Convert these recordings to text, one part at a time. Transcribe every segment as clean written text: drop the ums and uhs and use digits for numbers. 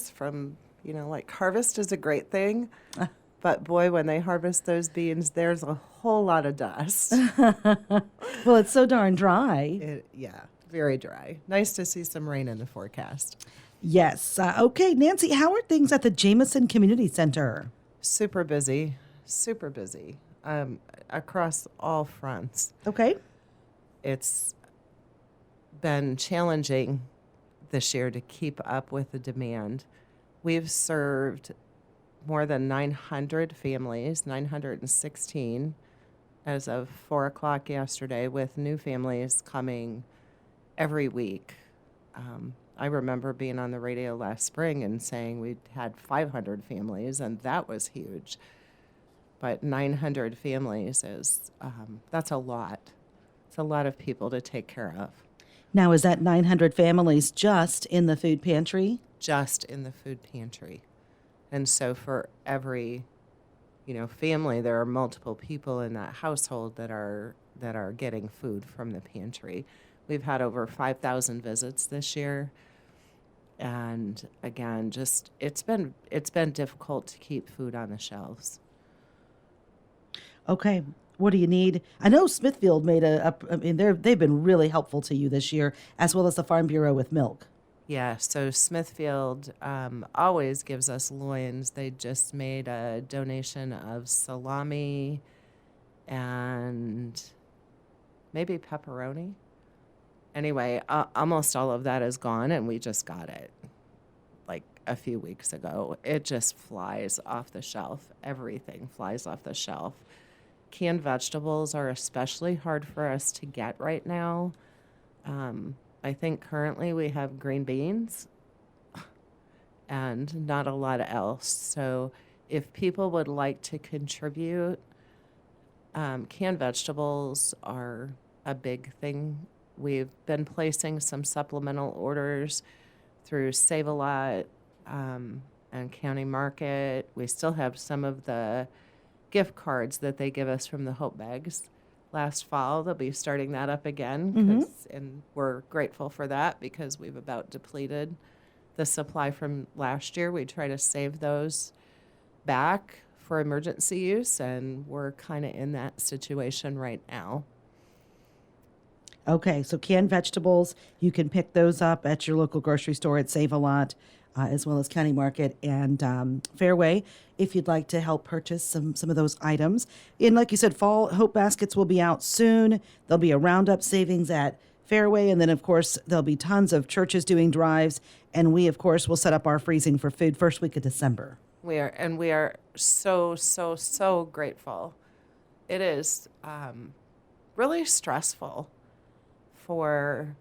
from, like harvest is a great thing, but boy, when they harvest those beans, there's a whole lot of dust. Well, it's so darn dry. Yeah, very dry. Nice to see some rain in the forecast. Yes. Okay, Nancy, how are things at the Jamieson Community Center? Super busy, super busy, across all fronts. Okay. It's been challenging this year to keep up with the demand. We've served more than 900 families, 916 as of 4 o'clock yesterday, with new families coming every week. I remember being on the radio last spring and saying we'd had 500 families, and that was huge. But 900 families that's a lot. It's a lot of people to take care of. Now, is that 900 families just in the food pantry? Just in the food pantry. And so for every, family, there are multiple people in that household that are getting food from the pantry. We've had over 5,000 visits this year. And again, just it's been difficult to keep food on the shelves. Okay. What do you need? I know Smithfield made they've been really helpful to you this year, as well as the Farm Bureau with milk. Yeah, so Smithfield always gives us loins. They just made a donation of salami and maybe pepperoni. Anyway, almost all of that is gone, and we just got it like a few weeks ago. It just flies off the shelf. Everything flies off the shelf. Canned vegetables are especially hard for us to get right now. I think currently we have green beans and not a lot else. So if people would like to contribute, canned vegetables are a big thing. We've been placing some supplemental orders through Save a Lot and County Market. We still have some of the gift cards that they give us from the Hope Bags last fall. They'll be starting that up again, and we're grateful for that because we've about depleted the supply from last year. We try to save those back for emergency use, and we're kind of in that situation right now. Okay, so canned vegetables, you can pick those up at your local grocery store at Save a Lot, as well as County Market and Fairway, if you'd like to help purchase some of those items. And like you said, fall Hope Baskets will be out soon. There'll be a roundup savings at Fairway, and then, of course, there'll be tons of churches doing drives, and we, of course, will set up our freezing for food first week of December. We are so, so, so grateful. It is really stressful for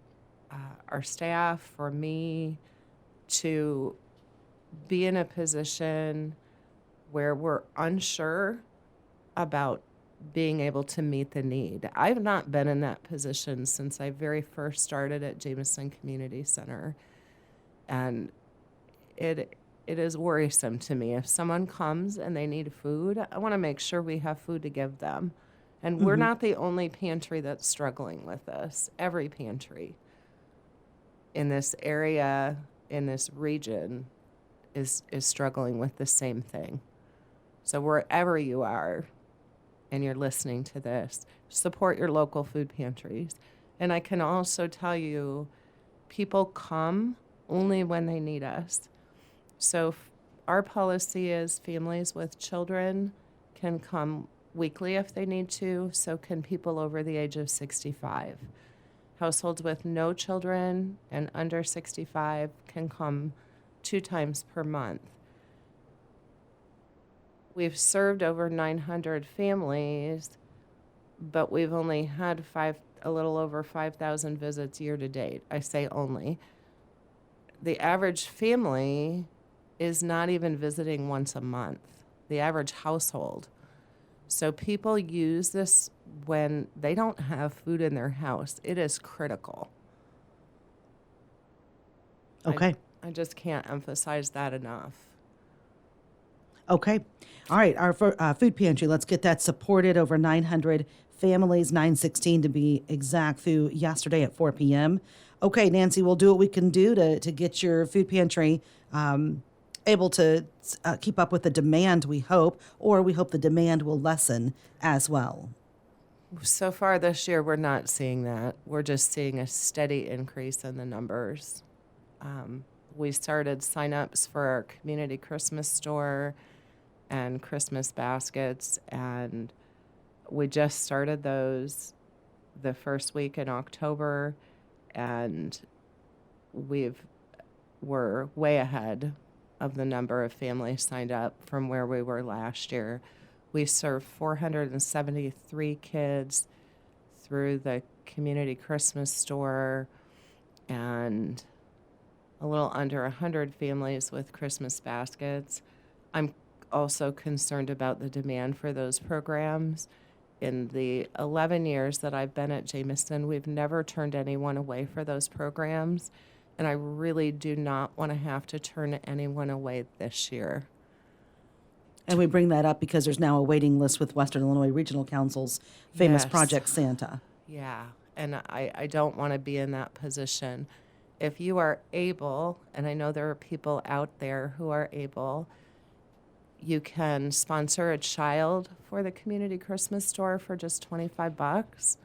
our staff, for me, to be in a position where we're unsure about being able to meet the need. I've not been in that position since I very first started at Jamieson Community Center. And it is worrisome to me. If someone comes and they need food, I want to make sure we have food to give them. And we're not the only pantry that's struggling with this. Every pantry in this area, in this region, is struggling with the same thing. So wherever you are and you're listening to this, support your local food pantries. And I can also tell you, people come only when they need us. So our policy is families with children can come weekly if they need to, so can people over the age of 65. Households with no children and under 65 can come 2 times per month. We've served over 900 families, but we've only had a little over 5,000 visits year to date. I say only. The average family is not even visiting once a month, the average household. So people use this when they don't have food in their house. It is critical. Okay. I just can't emphasize that enough. Okay. All right. Our food pantry, let's get that supported. Over 900 families, 916 to be exact, through yesterday at 4 p.m. Okay, Nancy, we'll do what we can do to get your food pantry able to keep up with the demand, we hope, or we hope the demand will lessen as well. So far this year, we're not seeing that. We're just seeing a steady increase in the numbers. We started sign-ups for our community Christmas store and Christmas baskets, and we just started those the first week in October, and we're way ahead of the number of families signed up from where we were last year. We served 473 kids through the community Christmas store, and a little under 100 families with Christmas baskets. I'm also concerned about the demand for those programs. In the 11 years that I've been at Jamieson, we've never turned anyone away for those programs, and I really do not want to have to turn anyone away this year. And we bring that up because there's now a waiting list with Western Illinois Regional Council's famous Yes. Project Santa. Yeah, and I don't want to be in that position. If you are able, and I know there are people out there who are able, you can sponsor a child for the community Christmas store for just $25,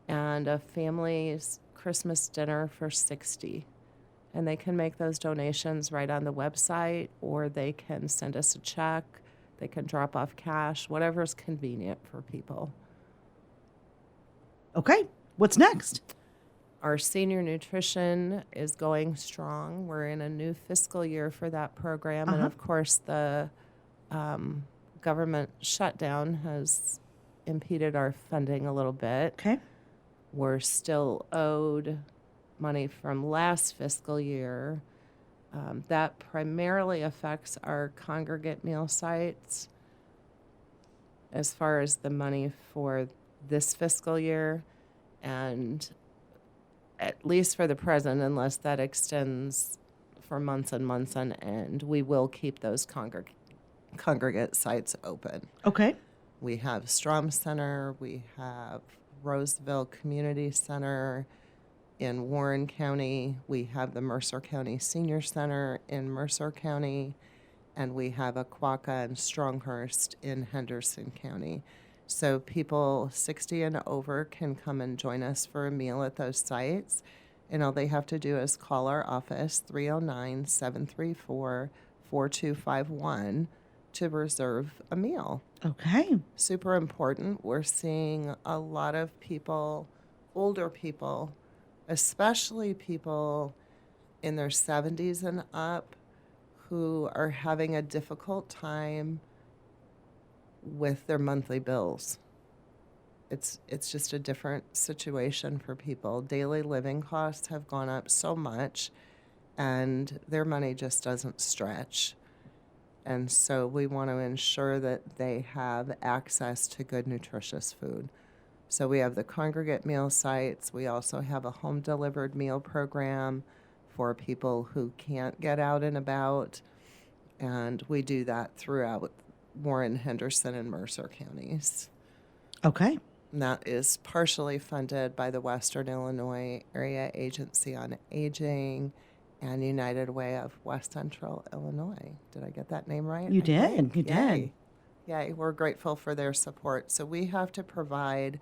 and a family's Christmas dinner for $60. And they can make those donations right on the website, or they can send us a check. They can drop off cash, whatever's convenient for people. Okay, what's next? Our senior nutrition is going strong. We're in a new fiscal year for that program. And of course, the government shutdown has impeded our funding a little bit. Okay. We're still owed money from last fiscal year. That primarily affects our congregate meal sites as far as the money for this fiscal year, and at least for the present, unless that extends for months and months on end, we will keep those congregate sites open. Okay. We have Strom Center, we have Roseville Community Center in Warren County, we have the Mercer County Senior Center in Mercer County, and we have Aquaka and Stronghurst in Henderson County. So people 60 and over can come and join us for a meal at those sites. And all they have to do is call our office, 309-734-4251, to reserve a meal. Okay. Super important. We're seeing a lot of people, older people, especially people in their 70s and up, who are having a difficult time with their monthly bills. It's just a different situation for people. Daily living costs have gone up so much, and their money just doesn't stretch. And so we want to ensure that they have access to good, nutritious food. So we have the congregate meal sites. We also have a home-delivered meal program for people who can't get out and about, and we do that throughout Warren, Henderson, and Mercer counties. Okay. And that is partially funded by the Western Illinois Area Agency on Aging and United Way of West Central Illinois. Did I get that name right? You I did. think. You Yay. did. Yay. We're grateful for their support. So we have to provide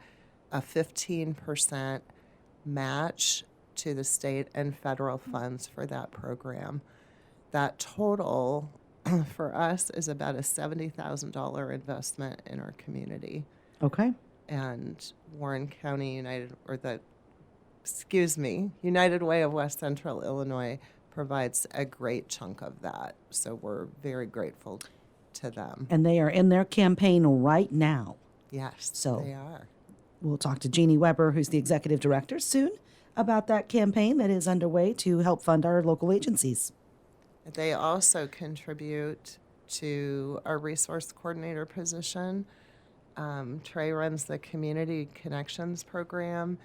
a 15% match to the state and federal funds for that program. That total for us is about a $70,000 investment in our community. Okay. And Warren County United Way of West Central Illinois provides a great chunk of that. So we're very grateful to them. And they are in their campaign right now. Yes, So they are. we'll talk to Jeannie Weber, who's the executive director, soon about that campaign that is underway to help fund our local agencies. They also contribute to our resource coordinator position. Trey runs the Community Connections program,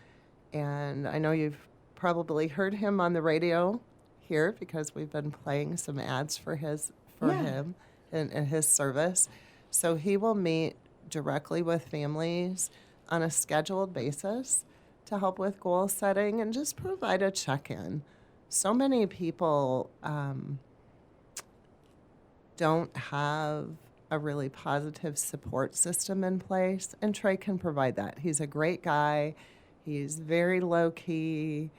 and I know you've probably heard him on the radio here because we've been playing some ads for him. in his service. So he will meet directly with families on a scheduled basis to help with goal setting and just provide a check-in. So many people don't have a really positive support system in place, and Trey can provide that. He's a great guy. He's very low-key,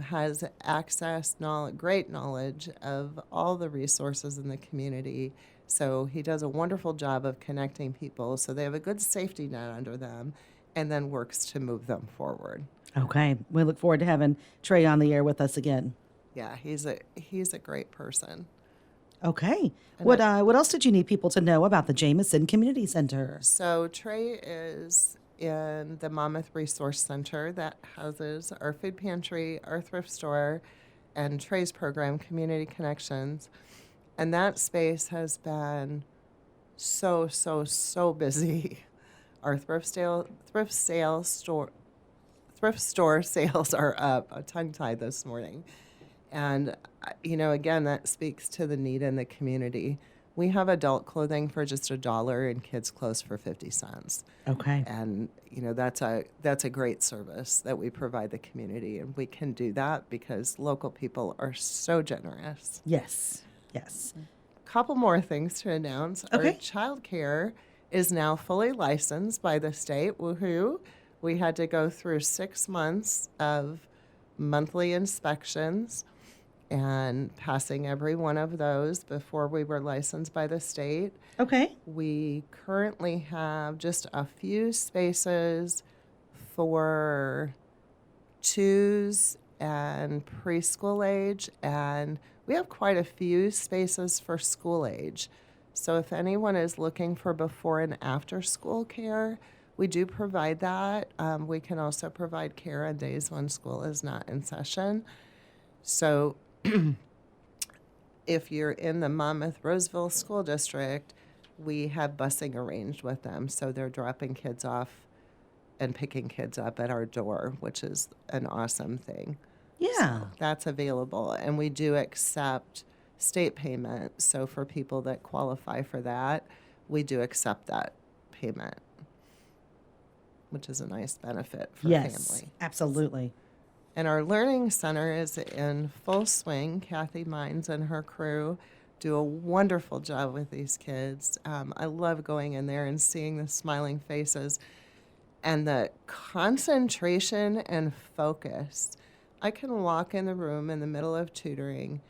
has access, great knowledge of all the resources in the community. So he does a wonderful job of connecting people so they have a good safety net under them and then works to move them forward. Okay. We look forward to having Trey on the air with us again. Yeah, he's a great person. Okay. What else did you need people to know about the Jamieson Community Center? So Trey is in the Monmouth Resource Center that houses our food pantry, our thrift store, and Trey's program, Community Connections. And that space has been so busy. Our thrift store sales are up, a tongue-tied this morning. And, again, that speaks to the need in the community. We have adult clothing for just $1 and kids' clothes for 50 cents. Okay. And, that's a great service that we provide the community. And we can do that because local people are so generous. Yes. Couple more things to announce. Okay. Our childcare is now fully licensed by the state. Woohoo! We had to go through 6 months of monthly inspections and passing every one of those before we were licensed by the state. Okay. We currently have just a few spaces for 2s and preschool age, and we have quite a few spaces for school age. So if anyone is looking for before and after school care, we do provide that. We can also provide care on days when school is not in session. So if you're in the Monmouth-Roseville School District, we have busing arranged with them. So they're dropping kids off and picking kids up at our door, which is an awesome thing. Yeah. So that's available. And we do accept state payment. So for people that qualify for that, we do accept that payment, which is a nice benefit for family. Absolutely. And our learning center is in full swing. Kathy Mines and her crew do a wonderful job with these kids. I love going in there and seeing the smiling faces and the concentration and focus. I can walk in the room in the middle of tutoring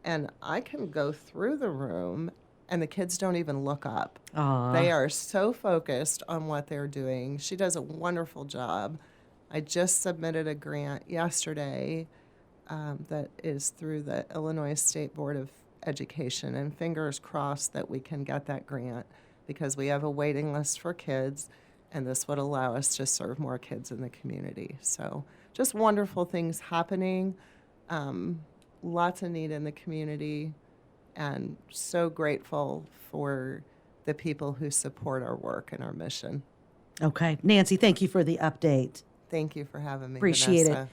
and I can go through the room and the kids don't even look up. Aww. They are so focused on what they're doing. She does a wonderful job. I just submitted a grant yesterday that is through the Illinois State Board of Education, and fingers crossed that we can get that grant because we have a waiting list for kids, and this would allow us to serve more kids in the community. So just wonderful things happening, lots of need in the community, and so grateful for the people who support our work and our mission. Okay. Nancy, thank you for the update. Thank you for having me, Appreciate Vanessa. it.